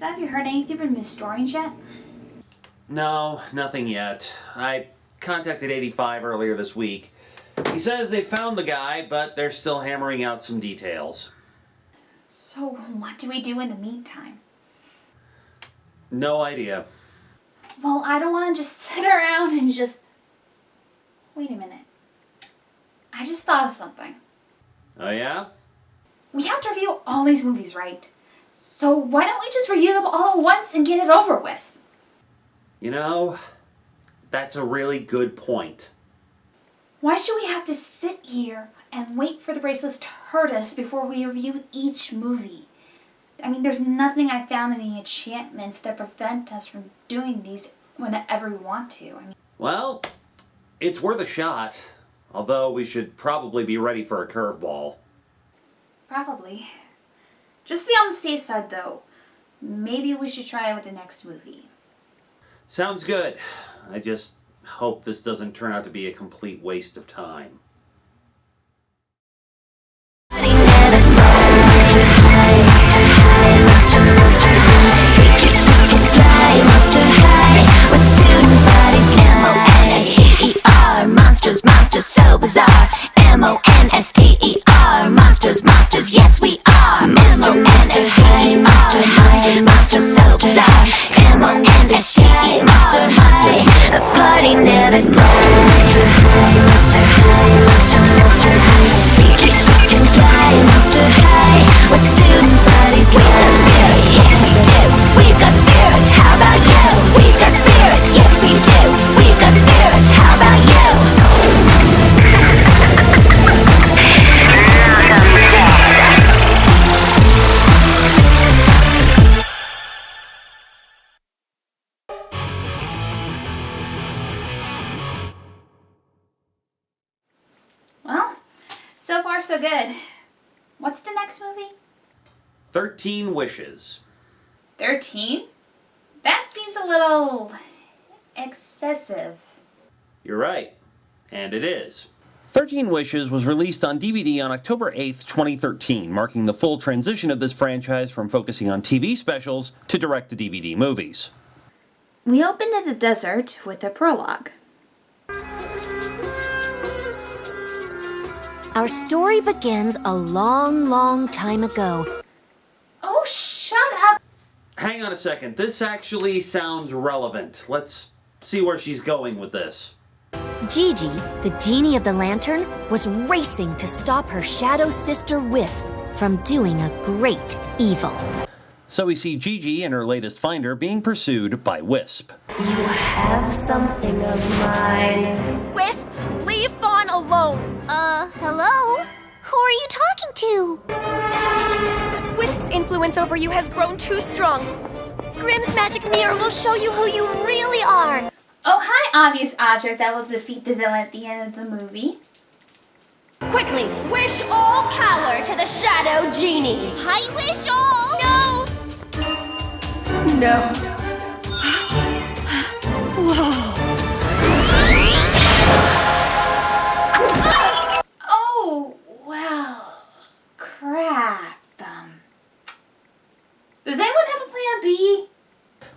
So have you heard anything from Miss Orange yet? No, nothing yet. I contacted 85 earlier this week. He says they found the guy, but they're still hammering out some details. So what do we do in the meantime? No idea. Well, I don't want to just sit around and just... Wait a minute. I just thought of something. Oh yeah? We have to review all these movies, right? So why don't we just review them all at once and get it over with? You know, that's a really good point. Why should we have to sit here and wait for the bracelets to hurt us before we review each movie? I mean, there's nothing I found in the enchantments that prevent us from doing these whenever we want to. Well, it's worth a shot, although we should probably be ready for a curveball. Probably. Just to be on the safe side, though, maybe we should try it with the next movie. Sounds good. I just hope this doesn't turn out to be a complete waste of time. Monsters, so bizarre. M-O-N-S-T-E-R. Monsters, yes we are. Monster high, monsters, so bizarre. M-O-N-S-T-E, monsters. The party never dies. Monster high. Freaky, chic and fly. Monster high. We're student bodies, we've got spirits, yes we do. We've got spirits, how about you? We've got spirits, yes we do. We've got spirits, how about you? Well, so far so good. What's the next movie? 13 Wishes. 13? That seems a little... excessive. You're right. And it is. 13 Wishes was released on DVD on October 8th, 2013, marking the full transition of this franchise from focusing on TV specials to direct-to-DVD movies. We opened in the desert with a prologue. Our story begins a long time ago. Oh, shut up! Hang on a second. This actually sounds relevant. Let's see where she's going with this. Gigi, the genie of the lantern, was racing to stop her shadow sister Wisp from doing a great evil. So we see Gigi and her latest finder being pursued by Wisp. You have something of mine. Wisp, leave Fawn alone. Hello? Who are you talking to? Wisp's influence over you has grown too strong. Grimm's magic mirror will show you who you really are. Oh, hi, obvious object that will defeat the villain at the end of the movie. Quickly, wish all power to the Shadow Genie. I wish all... No. No. Whoa. Oh, wow. Crap. Does anyone have a plan B?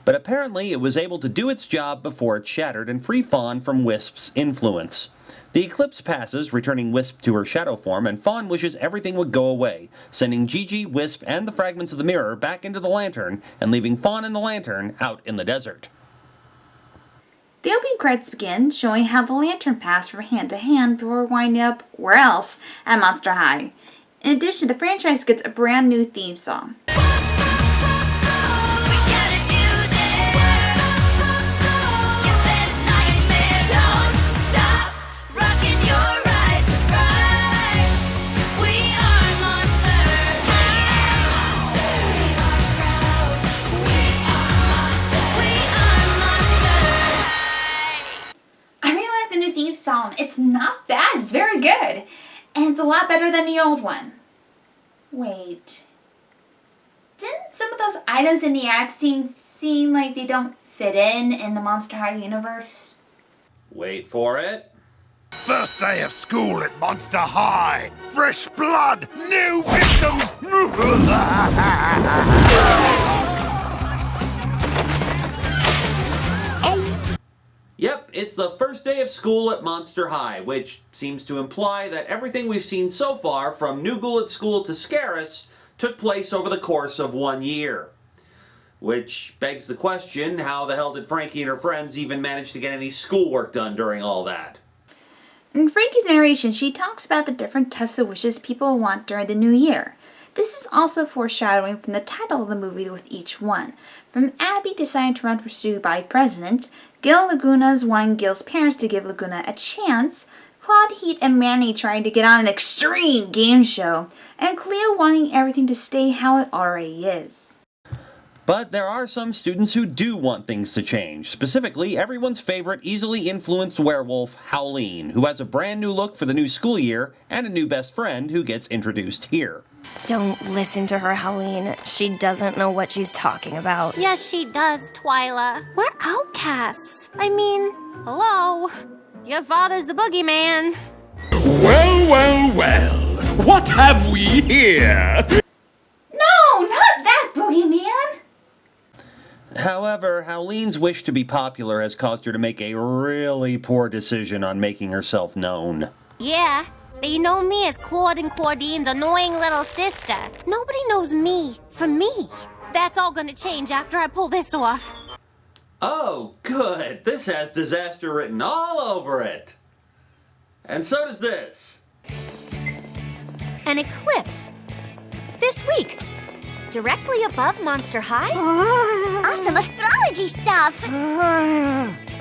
But apparently it was able to do its job before it shattered and free Fawn from Wisp's influence. The eclipse passes, returning Wisp to her shadow form, and Fawn wishes everything would go away, sending Gigi, Wisp, and the fragments of the mirror back into the lantern, and leaving Fawn and the lantern out in the desert. The opening credits begin, showing how the lantern passed from hand to hand before winding up, where else, at Monster High. In addition, the franchise gets a brand new theme song. Song. It's not bad, it's very good. And it's a lot better than the old one. Wait. Didn't some of those items in the act scene seem like they don't fit in the Monster High universe? Wait for it. First day of school at Monster High. Fresh blood, new victims. it's the first day of school at Monster High, which seems to imply that everything we've seen so far, from New Ghoul at School to Scaris, took place over the course of 1 year. Which begs the question, how the hell did Frankie and her friends even manage to get any schoolwork done during all that? In Frankie's narration, she talks about the different types of wishes people want during the new year. This is also foreshadowing from the title of the movie with each one. From Abby deciding to run for student body president, Gil Laguna's wanting Gil's parents to give Laguna a chance, Claude, Heat, and Manny trying to get on an extreme game show, and Cleo wanting everything to stay how it already is. But there are some students who do want things to change, specifically everyone's favorite easily influenced werewolf, Howleen, who has a brand new look for the new school year and a new best friend who gets introduced here. Don't listen to her, Howleen. She doesn't know what she's talking about. Yes, she does, Twyla. We're outcasts. I mean, hello? Your father's the boogeyman. Well, well, well. What have we here? No, not that boogeyman! However, Howleen's wish to be popular has caused her to make a really poor decision on making herself known. Yeah, they know me as Claude and Claudine's annoying little sister. Nobody knows me for me. That's all gonna change after I pull this off. Oh, good. This has disaster written all over it. And so does this. An eclipse. This week. Directly above Monster High? Awesome astrology stuff!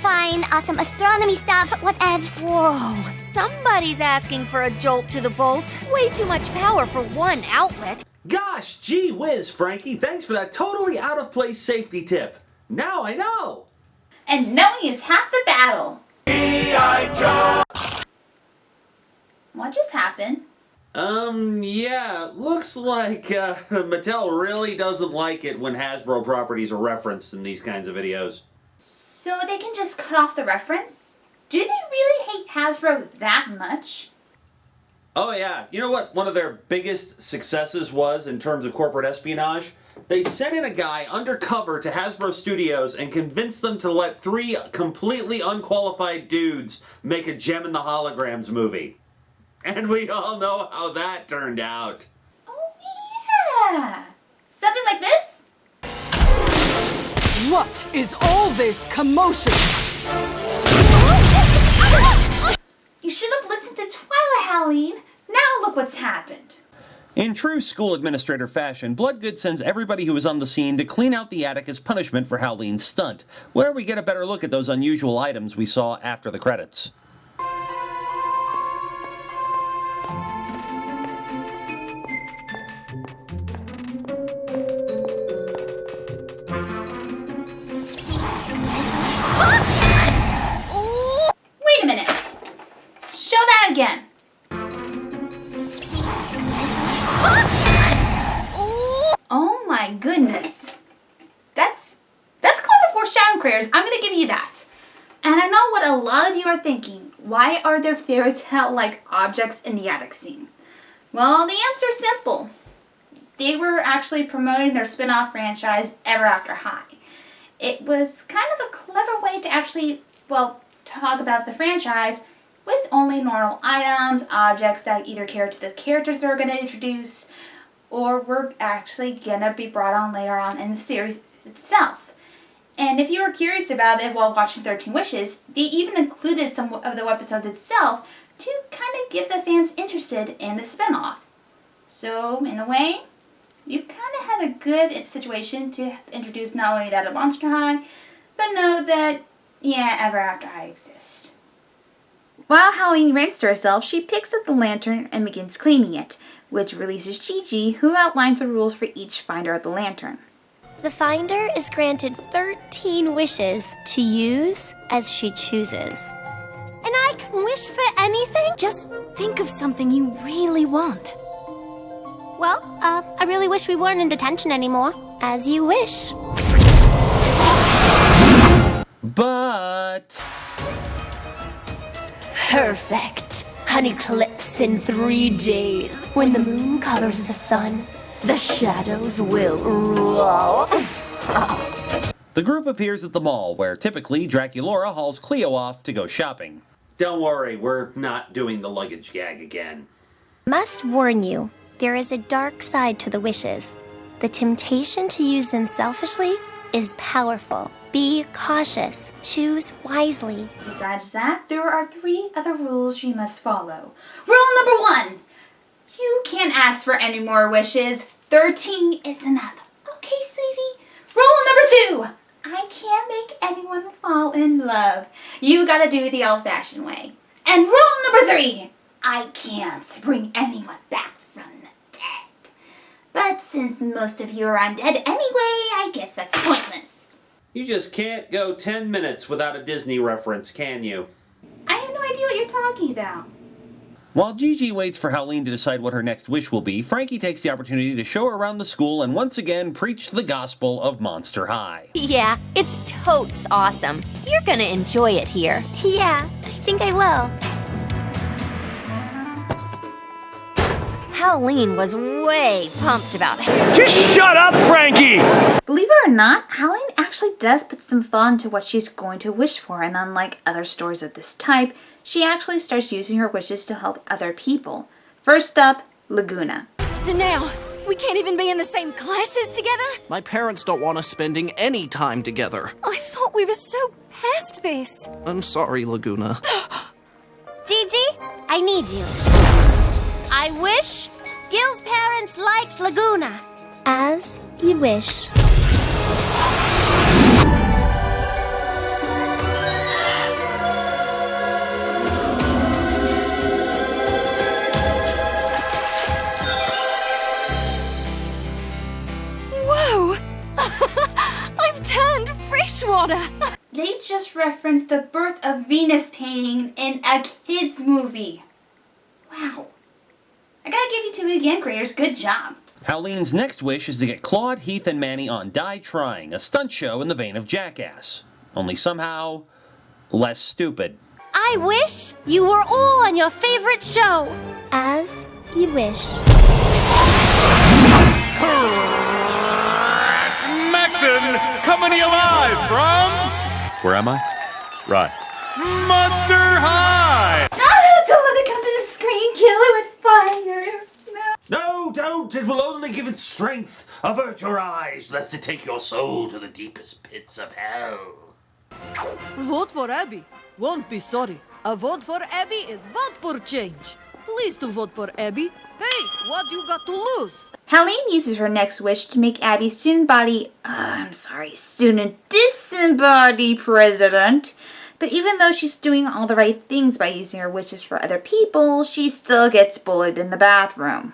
Fine, awesome astronomy stuff, whatevs. Whoa, somebody's asking for a jolt to the bolt. Way too much power for one outlet. Gosh, gee whiz, Frankie. Thanks for that totally out-of-place safety tip. Now I know. And knowing is half the battle. What just happened? Yeah, looks like Mattel really doesn't like it when Hasbro properties are referenced in these kinds of videos. So they can just cut off the reference? Do they really hate Hasbro that much? Oh yeah, you know what one of their biggest successes was in terms of corporate espionage? They sent in a guy undercover to Hasbro Studios and convinced them to let 3 completely unqualified dudes make a Gem in the Holograms movie. And we all know how that turned out. Oh yeah! Something like this? What is all this commotion? You should have listened to Twyla, Howleen. Now look what's happened. In true school administrator fashion, Bloodgood sends everybody who is on the scene to clean out the attic as punishment for Howleen's stunt, where we get a better look at those unusual items we saw after the credits. Wait a minute. Show that again. Oh my goodness. That's clever foreshadowing, creators. I'm gonna give you that. And I know what a lot of you are thinking. Why are there fairy tale-like objects in the attic scene? Well, the answer is simple. They were actually promoting their spin-off franchise, Ever After High. It was kind of a clever way to actually, well, talk about the franchise with only normal items, objects that either cater to the characters they're going to introduce, or were actually going to be brought on later on in the series itself. And if you were curious about it while watching 13 Wishes, they even included some of the episodes itself to kind of give the fans interested in the spinoff. So, in a way, you kind of had a good situation to introduce not only that of Monster High, but know that, yeah, Ever After High exists. While Howleen rants to herself, she picks up the lantern and begins cleaning it, which releases Gigi, who outlines the rules for each finder of the lantern. The finder is granted 13 wishes to use as she chooses. And I can wish for anything? Just think of something you really want. Well, I really wish we weren't in detention anymore. As you wish. But... Perfect. Honey clips in 3 days. When the moon covers the sun, the shadows will rule. The group appears at the mall, where typically Draculaura hauls Cleo off to go shopping. Don't worry, we're not doing the luggage gag again. Must warn you, there is a dark side to the wishes. The temptation to use them selfishly is powerful. Be cautious. Choose wisely. Besides that, there are 3 other rules you must follow. Rule number 1. You can't ask for any more wishes. 13 is enough. Okay, sweetie? Rule number 2. I can't make anyone fall in love. You gotta do it the old-fashioned way. And rule number 3. I can't bring anyone back from the dead. But since most of you are undead anyway, I guess that's pointless. You just can't go 10 minutes without a Disney reference, can you? I have no idea what you're talking about. While Gigi waits for Howleen to decide what her next wish will be, Frankie takes the opportunity to show her around the school and once again preach the gospel of Monster High. Yeah, it's totes awesome. You're gonna enjoy it here. Yeah, I think I will. Howleen was way pumped about it. Just shut up, Frankie! Believe it or not, Howleen actually does put some thought into what she's going to wish for, and unlike other stories of this type, she actually starts using her wishes to help other people. First up, Laguna. So now, we can't even be in the same classes together? My parents don't want us spending any time together. I thought we were so past this. I'm sorry, Laguna. Gigi, I need you. I wish Gil's parents liked Laguna. As you wish. Whoa! I've turned freshwater! They just referenced the Birth of Venus painting in a kid's movie. Wow. I gotta give you 2 again, creators. Good job. Howleen's next wish is to get Claude, Heath, and Manny on Die Trying, a stunt show in the vein of Jackass. Only somehow less stupid. I wish you were all on your favorite show. As you wish. Maxon, coming to you live from... Where am I? Right. Monster High! Don't let it come to the screen. Kill it with fire. No, don't! It will only give it strength. Avert your eyes, lest it take your soul to the deepest pits of hell. Vote for Abby. Won't be sorry. A vote for Abby is vote for change. Please to vote for Abby. Hey, what you got to lose? Howleen uses her next wish to make Abby student disembodied president. But even though she's doing all the right things by using her wishes for other people, she still gets bullied in the bathroom.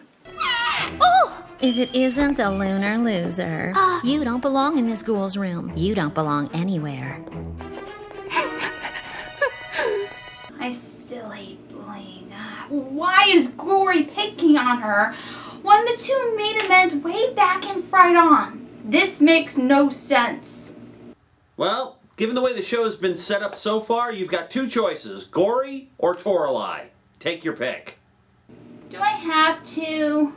Oh! If it isn't the lunar loser, you don't belong in this ghoul's room. You don't belong anywhere. I still hate bullying. Why is Gory picking on her when the two made amends way back in Fright On? This makes no sense. Well, given the way the show has been set up so far, you've got 2 choices, Gory or Toralei. Take your pick. Do I have to?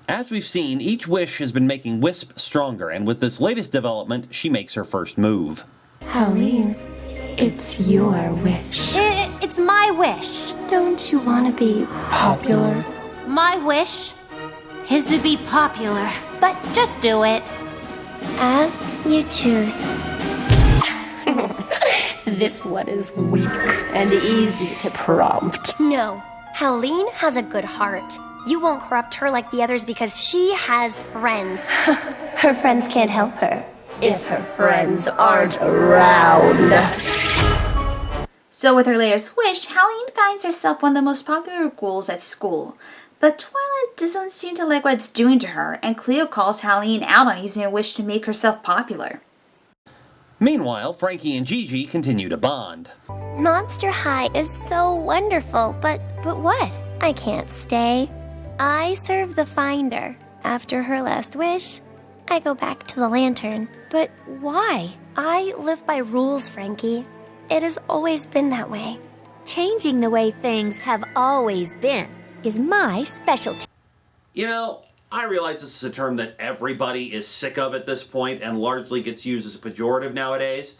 As we've seen, each wish has been making Wisp stronger, and with this latest development, she makes her first move. Howleen, it's your wish. It's my wish. Don't you want to be popular? My wish is to be popular. But just do it. As you choose. This one is weak and easy to prompt. No, Howleen has a good heart. You won't corrupt her like the others because she has friends. Her friends can't help her. If her friends aren't around. So with her latest wish, Howleen finds herself one of the most popular ghouls at school. But Twilight doesn't seem to like what it's doing to her, and Cleo calls Howleen out on using a wish to make herself popular. Meanwhile, Frankie and Gigi continue to bond. Monster High is so wonderful, but what? I can't stay. I serve the Finder. After her last wish, I go back to the Lantern. But why? I live by rules, Frankie. It has always been that way. Changing the way things have always been is my specialty. You know, I realize this is a term that everybody is sick of at this point and largely gets used as a pejorative nowadays.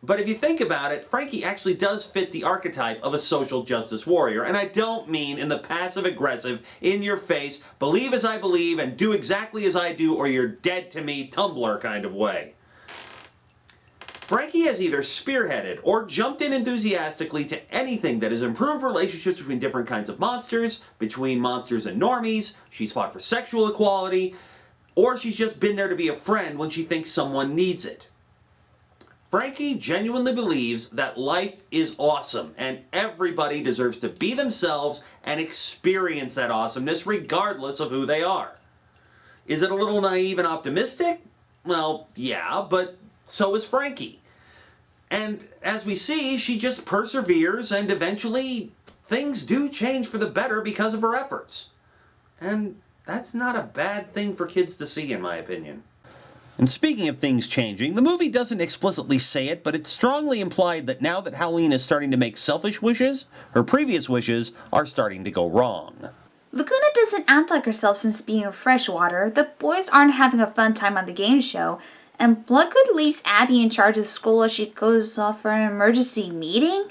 But if you think about it, Frankie actually does fit the archetype of a social justice warrior. And I don't mean in the passive-aggressive, in-your-face, believe as I believe and do exactly as I do or you're dead to me Tumblr kind of way. Frankie has either spearheaded or jumped in enthusiastically to anything that has improved relationships between different kinds of monsters, between monsters and normies, she's fought for sexual equality, or she's just been there to be a friend when she thinks someone needs it. Frankie genuinely believes that life is awesome and everybody deserves to be themselves and experience that awesomeness regardless of who they are. Is it a little naive and optimistic? Well, yeah, but so is Frankie. And as we see, she just perseveres and eventually things do change for the better because of her efforts. And that's not a bad thing for kids to see, in my opinion. And speaking of things changing, the movie doesn't explicitly say it, but it's strongly implied that now that Howleen is starting to make selfish wishes, her previous wishes are starting to go wrong. Laguna doesn't act like herself since being in freshwater, the boys aren't having a fun time on the game show, and Bloodgood leaves Abby in charge of the school as she goes off for an emergency meeting?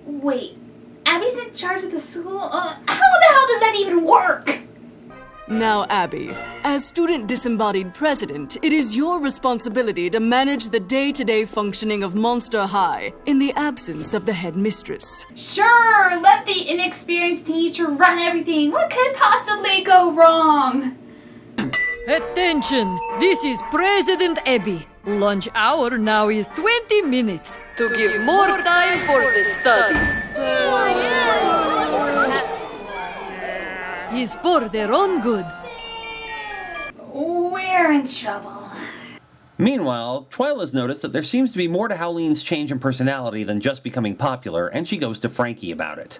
Wait, Abby's in charge of the school? How the hell does that even work? Now, Abby, as student disembodied president, it is your responsibility to manage the day-to-day functioning of Monster High in the absence of the headmistress. Sure, let the inexperienced teacher run everything. What could possibly go wrong? Attention! This is President Abby. Lunch hour now is 20 minutes to give more time for the studies. Is for their own good. We're in trouble. Meanwhile, Twyla's noticed that there seems to be more to Howleen's change in personality than just becoming popular, and she goes to Frankie about it.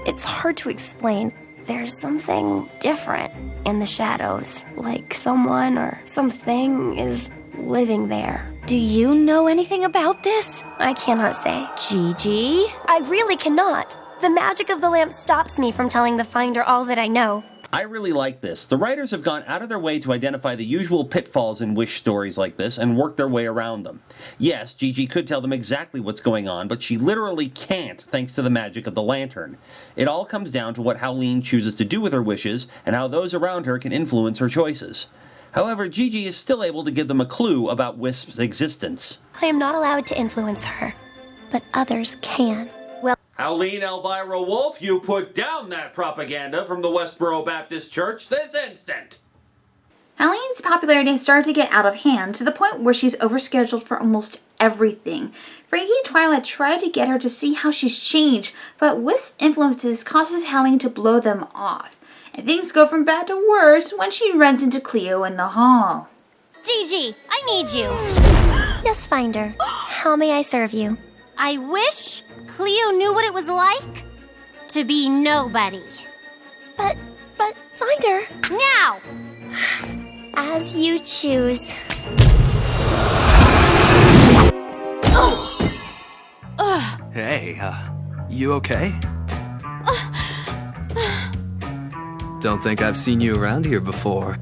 It's hard to explain. There's something different in the shadows, like someone or something is living there. Do you know anything about this? I cannot say. Gigi? I really cannot. The magic of the lamp stops me from telling the finder all that I know. I really like this. The writers have gone out of their way to identify the usual pitfalls in wish stories like this and work their way around them. Yes, Gigi could tell them exactly what's going on, but she literally can't thanks to the magic of the lantern. It all comes down to what Howleen chooses to do with her wishes and how those around her can influence her choices. However, Gigi is still able to give them a clue about Wisp's existence. I am not allowed to influence her, but others can. Howleen Elvira Wolf, you put down that propaganda from the Westboro Baptist Church this instant! Howleen's popularity has started to get out of hand to the point where she's overscheduled for almost everything. Frankie and Twyla try to get her to see how she's changed, but Wisp's influences causes Howleen to blow them off. And things go from bad to worse when she runs into Cleo in the hall. Gigi, I need you. Yes, Finder. How may I serve you? I wish Cleo knew what it was like to be nobody. But, Finder. Now! As you choose. Hey, you okay? Don't think I've seen you around here before.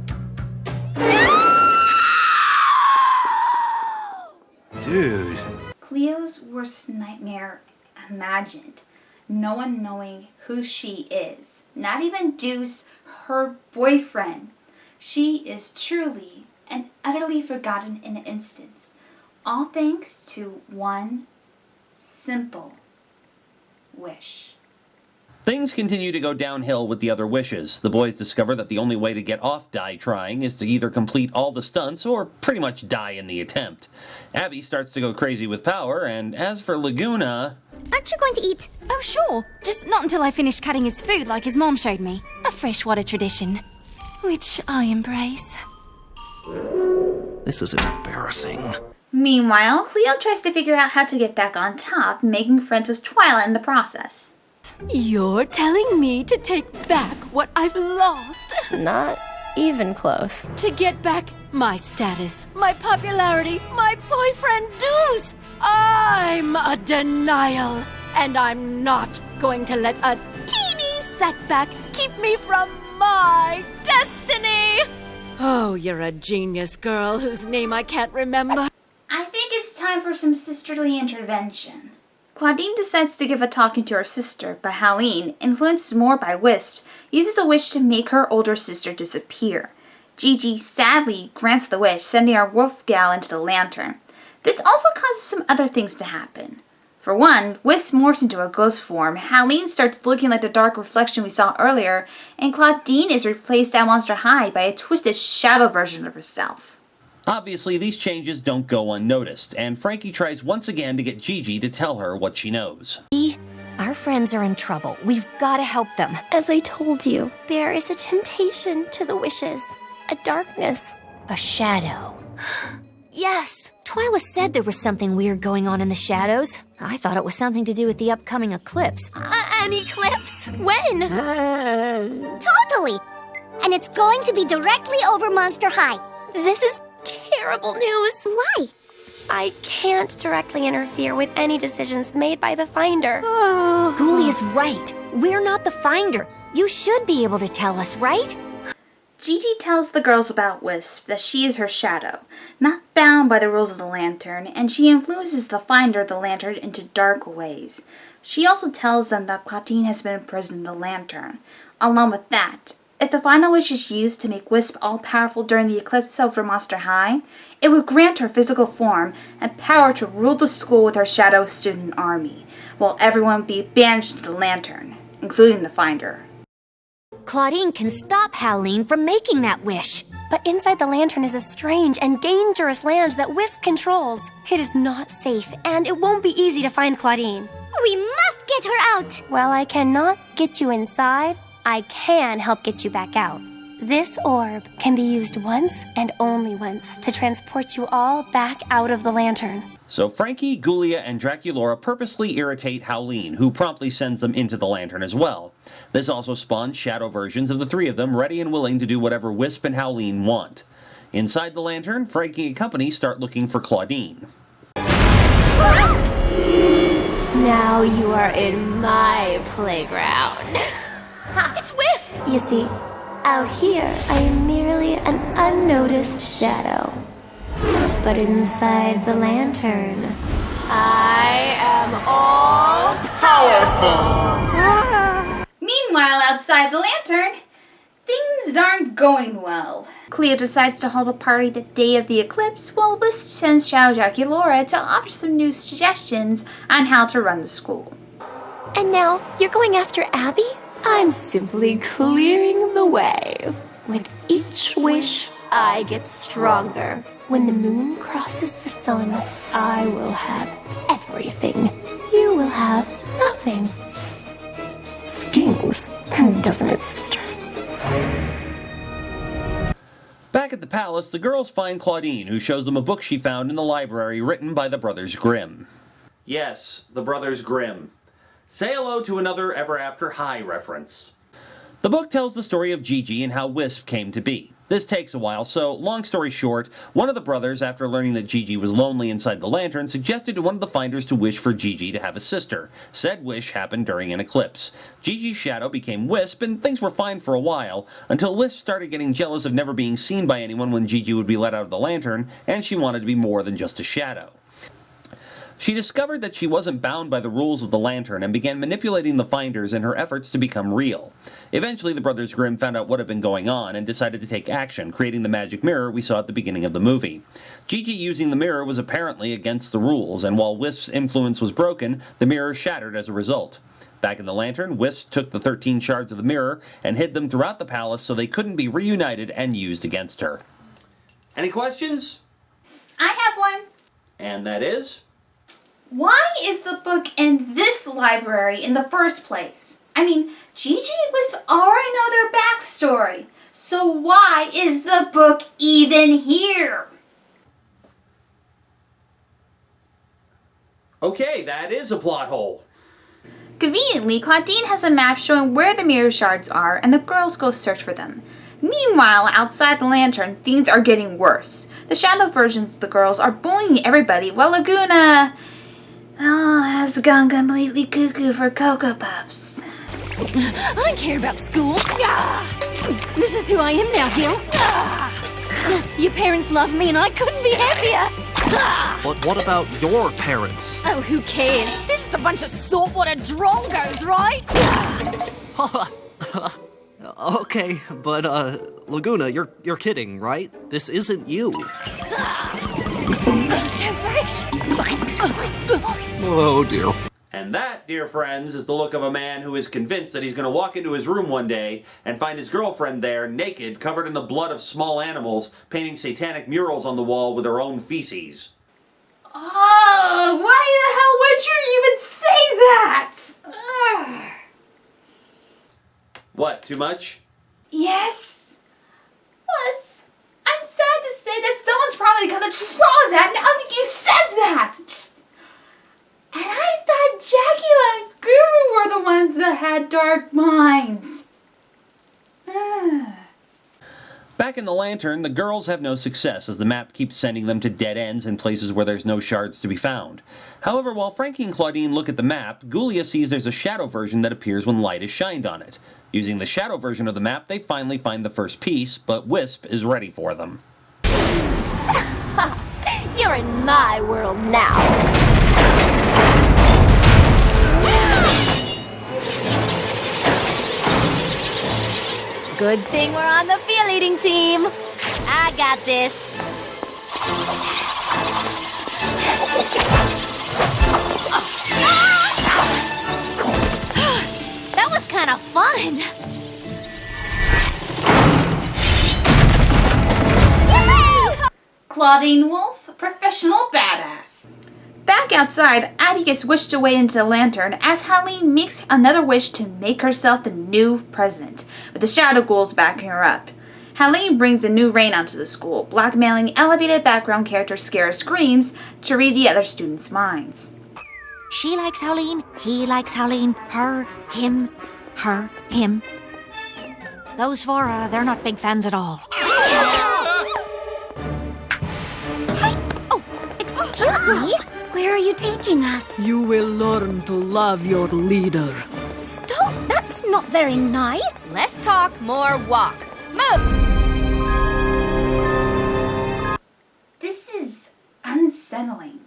Dude. Cleo's worst nightmare imagined. No one knowing who she is. Not even Deuce, her boyfriend. She is truly and utterly forgotten in an instant. All thanks to one simple wish. Things continue to go downhill with the other wishes. The boys discover that the only way to get off die trying is to either complete all the stunts or pretty much die in the attempt. Abby starts to go crazy with power, and as for Laguna... Aren't you going to eat? Oh, sure. Just not until I finish cutting his food like his mom showed me. A freshwater tradition. Which I embrace. This is embarrassing. Meanwhile, Cleo tries to figure out how to get back on top, making friends with Twyla in the process. You're telling me to take back what I've lost? Not even close. To get back my status, my popularity, my boyfriend Deuce! I'm a and I'm not going to let a teeny setback keep me from my destiny! Oh, you're a genius, girl whose name I can't remember. I think it's time for some sisterly intervention. Claudine decides to give a talking to her sister, but Howleen, influenced more by Wisp, uses a wish to make her older sister disappear. Gigi sadly grants the wish, sending our wolf gal into the lantern. This also causes some other things to happen. For one, Wisp morphs into a ghost form, Howleen starts looking like the dark reflection we saw earlier, and Claudine is replaced at Monster High by a twisted shadow version of herself. Obviously, these changes don't go unnoticed, and Frankie tries once again to get Gigi to tell her what she knows. Our friends are in trouble. We've got to help them. As I told you, there is a temptation to the wishes. A darkness. A shadow. Yes. Twyla said there was something weird going on in the shadows. I thought it was something to do with the upcoming eclipse. An eclipse? When? Totally! And it's going to be directly over Monster High. This is terrible news. Why? I can't directly interfere with any decisions made by the Finder. Ghoulie is right. We're not the Finder. You should be able to tell us, right? Gigi tells the girls about Wisp, that she is her shadow, not bound by the rules of the lantern, and she influences the Finder of the lantern into dark ways. She also tells them that Claudine has been imprisoned in the lantern. Along with that, if the final wish is used to make Wisp all-powerful during the eclipse over Monster High, it would grant her physical form and power to rule the school with her shadow student army, while everyone would be banished to the lantern, including the Finder. Claudine can stop Howleen from making that wish. But inside the lantern is a strange and dangerous land that Wisp controls. It is not safe, and it won't be easy to find Claudine. We must get her out! While I cannot get you inside, I can help get you back out. This orb can be used once and only once to transport you all back out of the lantern. So Frankie, Ghoulia, and Draculaura purposely irritate Howleen, who promptly sends them into the lantern as well. This also spawns shadow versions of the three of them, ready and willing to do whatever Wisp and Howleen want. Inside the lantern, Frankie and company start looking for Claudine. Now you are in my playground. It's Wisp! You see, out here, I am merely an unnoticed shadow. But inside the lantern, I am all powerful. Meanwhile, outside the lantern, things aren't going well. Cleo decides to hold a party the day of the eclipse, while Wisp sends Shadow Draculaura to offer some new suggestions on how to run the school. And now, you're going after Abby? I'm simply clearing the way. With each wish, I get stronger. When the moon crosses the sun, I will have everything. You will have nothing. Stings, doesn't it, sister? Back at the palace, the girls find Claudine, who shows them a book she found in the library written by the Brothers Grimm. Yes, the Brothers Grimm. Say hello to another Ever After High reference. The book tells the story of Gigi and how Wisp came to be. This takes a while, so long story short, one of the brothers, after learning that Gigi was lonely inside the lantern, suggested to one of the Finders to wish for Gigi to have a sister. Said wish happened during an eclipse. Gigi's shadow became Wisp, and things were fine for a while, until Wisp started getting jealous of never being seen by anyone when Gigi would be let out of the lantern, and she wanted to be more than just a shadow. She discovered that she wasn't bound by the rules of the lantern and began manipulating the Finders in her efforts to become real. Eventually, the Brothers Grimm found out what had been going on and decided to take action, creating the magic mirror we saw at the beginning of the movie. Gigi using the mirror was apparently against the rules, and while Wisp's influence was broken, the mirror shattered as a result. Back in the lantern, Wisp took the 13 shards of the mirror and hid them throughout the palace so they couldn't be reunited and used against her. Any questions? I have one. And that is? Why is the book in this library in the first place? I mean, Gigi and Wisp already know their backstory. So why is the book even here? Okay, that is a plot hole. Conveniently, Claudine has a map showing where the mirror shards are, and the girls go search for them. Meanwhile, outside the lantern, things are getting worse. The shadow versions of the girls are bullying everybody, while Laguna has gone completely cuckoo for Cocoa Puffs. I don't care about school. This is who I am now, Gil. Your parents love me and I couldn't be happier. But what about your parents? Oh, who cares? They're just a bunch of saltwater drongos, right? Okay, but Laguna, you're kidding, right? This isn't you. So fresh. Oh dear. And that, dear friends, is the look of a man who is convinced that he's going to walk into his room one day and find his girlfriend there, naked, covered in the blood of small animals, painting satanic murals on the wall with her own feces. Oh, why the hell would you even say that? Ugh. What, too much? Yes. Plus, I'm sad to say that someone's probably gonna draw that now that you said that. And I thought Jackie and Guru were the ones that had dark minds. Back in the lantern, the girls have no success as the map keeps sending them to dead ends in places where there's no shards to be found. However, while Frankie and Claudine look at the map, Gulia sees there's a shadow version that appears when light is shined on it. Using the shadow version of the map, they finally find the first piece, but Wisp is ready for them. You're in my world now. Good thing we're on the feel-eating team. I got this. That was kind of fun. Claudine Wolf, professional badass. Back outside, Abby gets wished away into the lantern as Howleen makes another wish to make herself the new president, with the shadow ghouls backing her up. Howleen brings a new reign onto the school, blackmailing elevated background character Scare Screams to read the other students' minds. She likes Howleen, he likes Howleen, her, him, him. Those four, they're not big fans at all. Excuse me? Where are you taking us? You will learn to love your leader. Stop! That's not very nice. Less talk, more walk. Move! This is unsettling.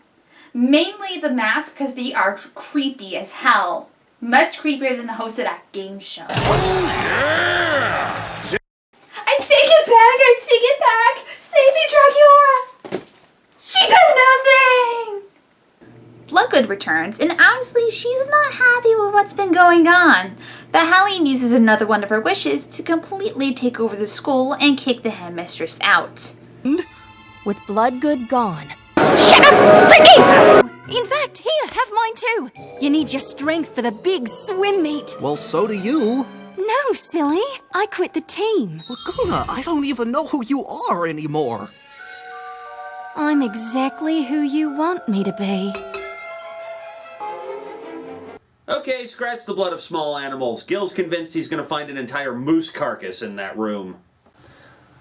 Mainly the mask because they are creepy as hell. Much creepier than the host of that game show. I take it back! Save me, Dracula! She did nothing! Bloodgood returns, and obviously she's not happy with what's been going on. But Howleen uses another one of her wishes to completely take over the school and kick the headmistress out. With Bloodgood gone. Shut up, Frankie! In fact, here, have mine too. You need your strength for the big swim meet. Well, so do you. No, silly. I quit the team. Laguna, I don't even know who you are anymore. I'm exactly who you want me to be. Okay, scratch the blood of small animals. Gil's convinced he's going to find an entire moose carcass in that room.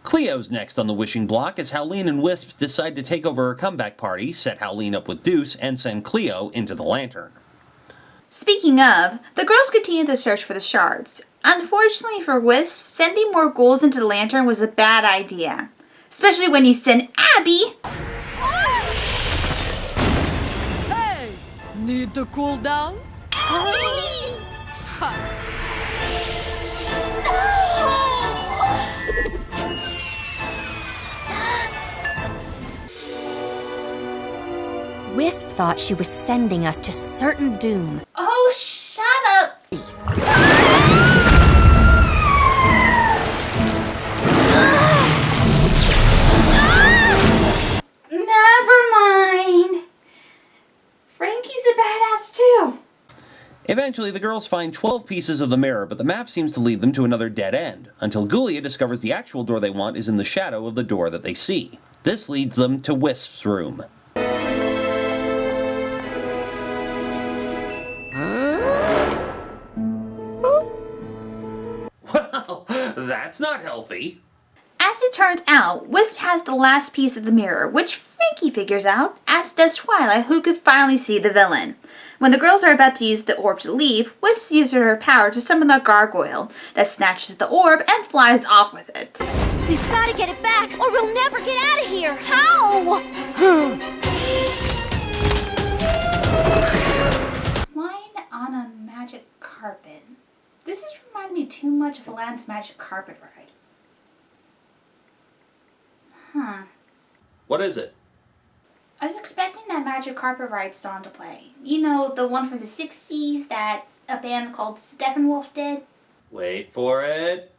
Cleo's next on the wishing block as Howleen and Wisp decide to take over her comeback party, set Howleen up with Deuce, and send Cleo into the lantern. Speaking of, the girls continue the search for the shards. Unfortunately for Wisp, sending more ghouls into the lantern was a bad idea. Especially when you send Abby. Hey! Need to cool down? Wisp thought she was sending us to certain doom. Oh, shut up! Never mind. Frankie's a badass too. Eventually, the girls find 12 pieces of the mirror, but the map seems to lead them to another dead end, until Gulia discovers the actual door they want is in the shadow of the door that they see. This leads them to Wisp's room. Well, that's not healthy. As As it turns out, Wisp has the last piece of the mirror, which Frankie figures out, as does Twilight, who could finally see the villain. When the girls are about to use the orb to leave, Wisp uses her power to summon a gargoyle that snatches the orb and flies off with it. We've got to get it back, or we'll never get out of here. How? Flying on a magic carpet. This is reminding me too much of Aladdin's Magic Carpet Ride. Huh. What is it? I was expecting that Magic Carpet Ride song to play. You know, the one from the 60s that a band called Howleen Wolf did? Wait for it.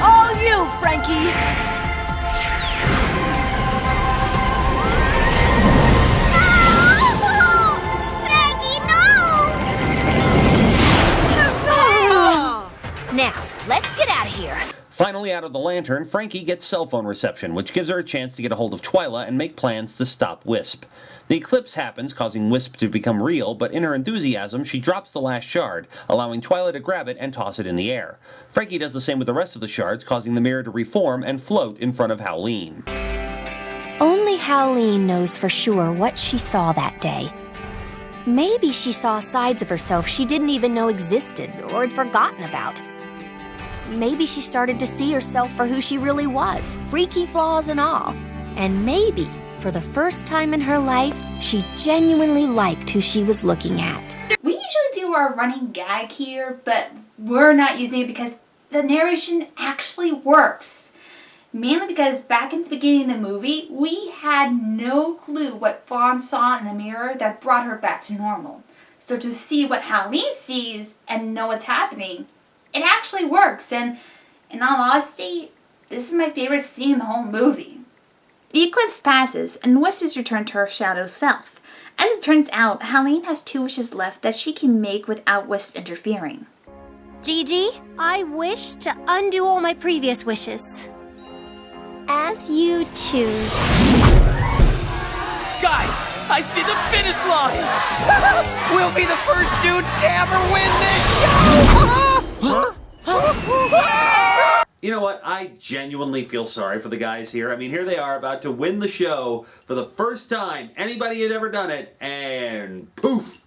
All you, Frankie! Now, let's get out of here. Finally out of the lantern, Frankie gets cell phone reception, which gives her a chance to get a hold of Twyla and make plans to stop Wisp. The eclipse happens, causing Wisp to become real, but in her enthusiasm, she drops the last shard, allowing Twyla to grab it and toss it in the air. Frankie does the same with the rest of the shards, causing the mirror to reform and float in front of Howleen. Only Howleen knows for sure what she saw that day. Maybe she saw sides of herself she didn't even know existed or had forgotten about. Maybe she started to see herself for who she really was, freaky flaws and all. And maybe, for the first time in her life, she genuinely liked who she was looking at. We usually do our running gag here, but we're not using it because the narration actually works. Mainly because back in the beginning of the movie, we had no clue what Fawn saw in the mirror that brought her back to normal. So to see what Howleen sees and know what's happening, it actually works, and in all honesty, this is my favorite scene in the whole movie. The eclipse passes, and Wisp is returned to her shadow self. As it turns out, Howleen has 2 wishes left that she can make without Wisp interfering. Gigi, I wish to undo all my previous wishes. As you choose. Guys, I see the finish line! We'll be the first dudes to ever win this show! You know what? I genuinely feel sorry for the guys here. I mean, here they are about to win the show for the first time anybody had ever done it, and poof!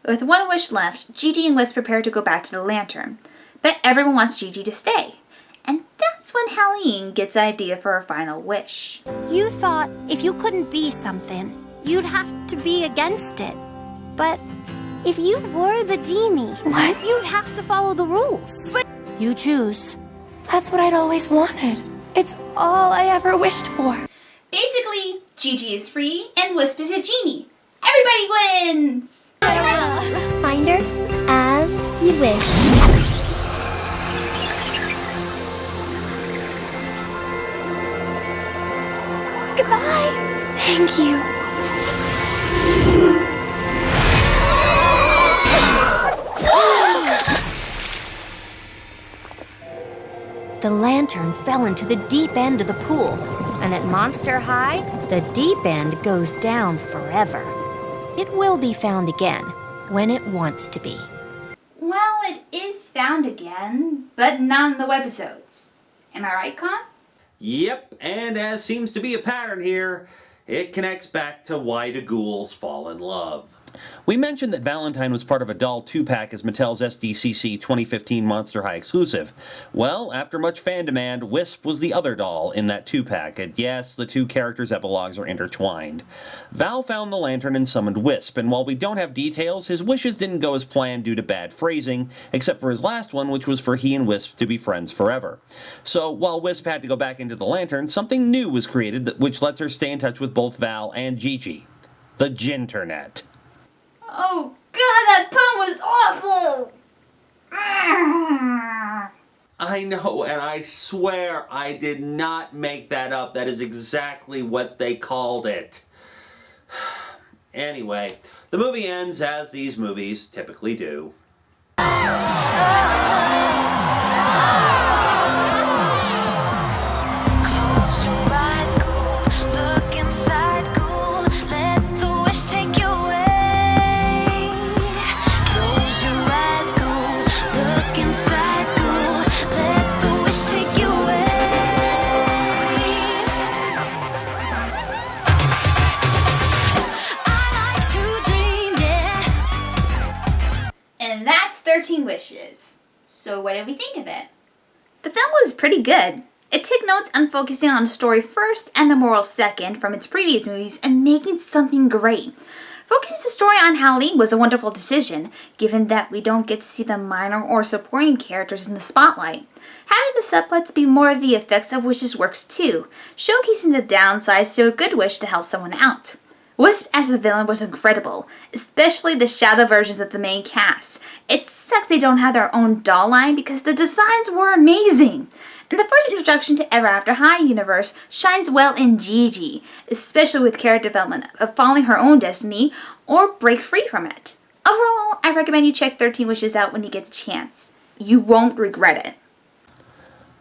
With 1 wish left, Gigi and Wisp prepare to go back to the lantern. But everyone wants Gigi to stay. And that's when Howleen gets an idea for her final wish. You thought if you couldn't be something, you'd have to be against it. But if you were the genie, you'd have to follow the rules. But you choose. That's what I'd always wanted. It's all I ever wished for. Basically, Gigi is free and Wisp is a genie. Everybody wins! Find her as you wish. Goodbye. Thank you. The lantern fell into the deep end of the pool, and at Monster High, the deep end goes down forever. It will be found again when it wants to be. Well, it is found again, but not in the webisodes. Am I right, Con? Yep, and as seems to be a pattern here, it connects back to why do ghouls fall in love. We mentioned that Valentine was part of a doll 2-pack as Mattel's SDCC 2015 Monster High exclusive. Well, after much fan demand, Wisp was the other doll in that 2-pack, and yes, the 2 characters' epilogues are intertwined. Val found the lantern and summoned Wisp, and while we don't have details, his wishes didn't go as planned due to bad phrasing, except for his last one, which was for he and Wisp to be friends forever. So, while Wisp had to go back into the lantern, something new was created which lets her stay in touch with both Val and Gigi. The Ginternet. Oh god, that pun was awful! I know, and I swear I did not make that up. That is exactly what they called it. Anyway, the movie ends as these movies typically do. Inside, go. So what did we think of it? The film was pretty good. It took notes on focusing on the story first and the moral second from its previous movies and making something great. Focusing the story on Howleen was a wonderful decision, given that we don't get to see the minor or supporting characters in the spotlight. Having the subplots be more of the effects of wishes works too, showcasing the downsides to a good wish to help someone out. Wisp as a villain was incredible, especially the shadow versions of the main cast. It sucks they don't have their own doll line because the designs were amazing. And the first introduction to Ever After High universe shines well in Gigi, especially with character development of following her own destiny or break free from it. Overall, I recommend you check 13 Wishes out when you get the chance. You won't regret it.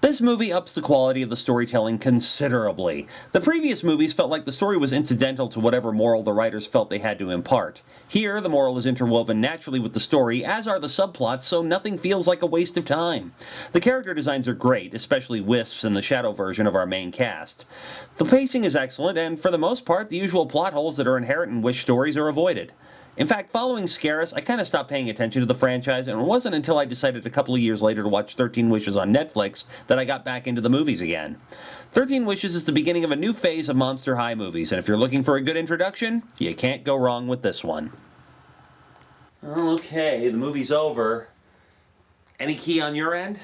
This movie ups the quality of the storytelling considerably. The previous movies felt like the story was incidental to whatever moral the writers felt they had to impart. Here, the moral is interwoven naturally with the story, as are the subplots, so nothing feels like a waste of time. The character designs are great, especially Wisp's and the shadow version of our main cast. The pacing is excellent, and for the most part, the usual plot holes that are inherent in Wish stories are avoided. In fact, following Scaris, I kind of stopped paying attention to the franchise, and it wasn't until I decided a couple of years later to watch 13 Wishes on Netflix that I got back into the movies again. 13 Wishes is the beginning of a new phase of Monster High movies, and if you're looking for a good introduction, you can't go wrong with this one. Okay, the movie's over. Any key on your end?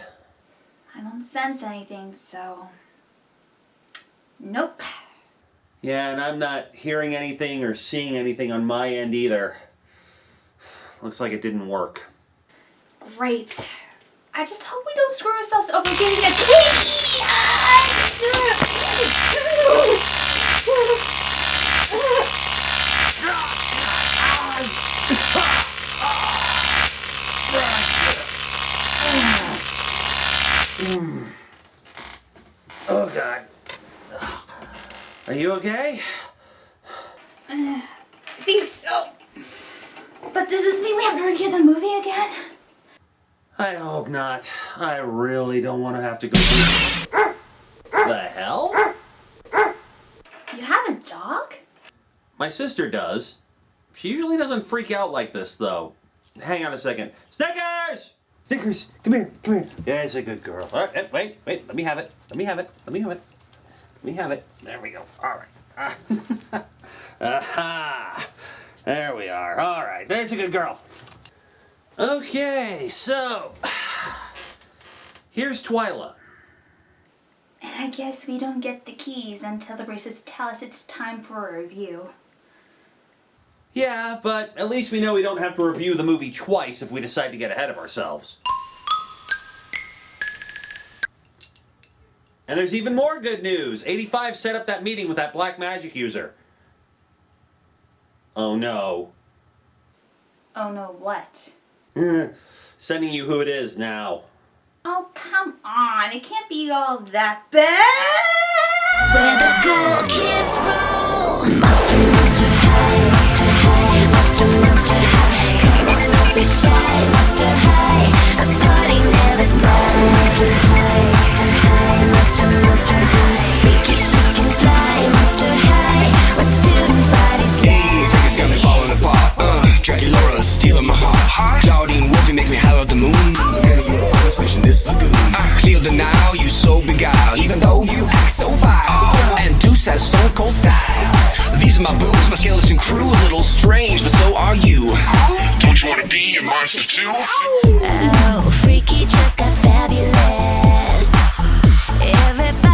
I don't sense anything, so... Nope. Yeah, and I'm not hearing anything or seeing anything on my end either. Looks like it didn't work. Great. I just hope we don't screw ourselves over getting a key! Oh, God. Are you okay? I think so. But does this mean we have to review the movie again? I hope not. I really don't want to have to go through... The hell? You have a dog? My sister does. She usually doesn't freak out like this, though. Hang on a second. Snickers! Snickers, come here, come here. Yeah, it's a good girl. All right, wait, let me have it. Let me have it. There we go. All right. Aha! There we are. All right, there's a good girl. Okay, so... Here's Twyla. And I guess we don't get the keys until the bracelets tell us it's time for a review. Yeah, but at least we know we don't have to review the movie twice if we decide to get ahead of ourselves. And there's even more good news. 85 set up that meeting with that black magic user. Oh no. Oh no, what? Sending you who it is now. Oh, come on. It can't be all that bad. Where the cool kids roll. Monster, monster high, monster high, monster, monster high. Come on, don't be shy, monster high. A party never dies. Monster high, monster high, monster, monster high. Freaky, chic and fly, monster high. Where student bodies die. Vegas got me falling apart. Dracula stealing my heart. Howleen Wolf, you make me howl at the moon. And you find fish in this lagoon. Clear the now, you so beguiled. Even though you act so vile. And Deuce has stone cold style. These are my boobs, my skeleton crew. A little strange, but so are you. Don't you wanna be a monster too? Oh, freaky just got fabulous. Everybody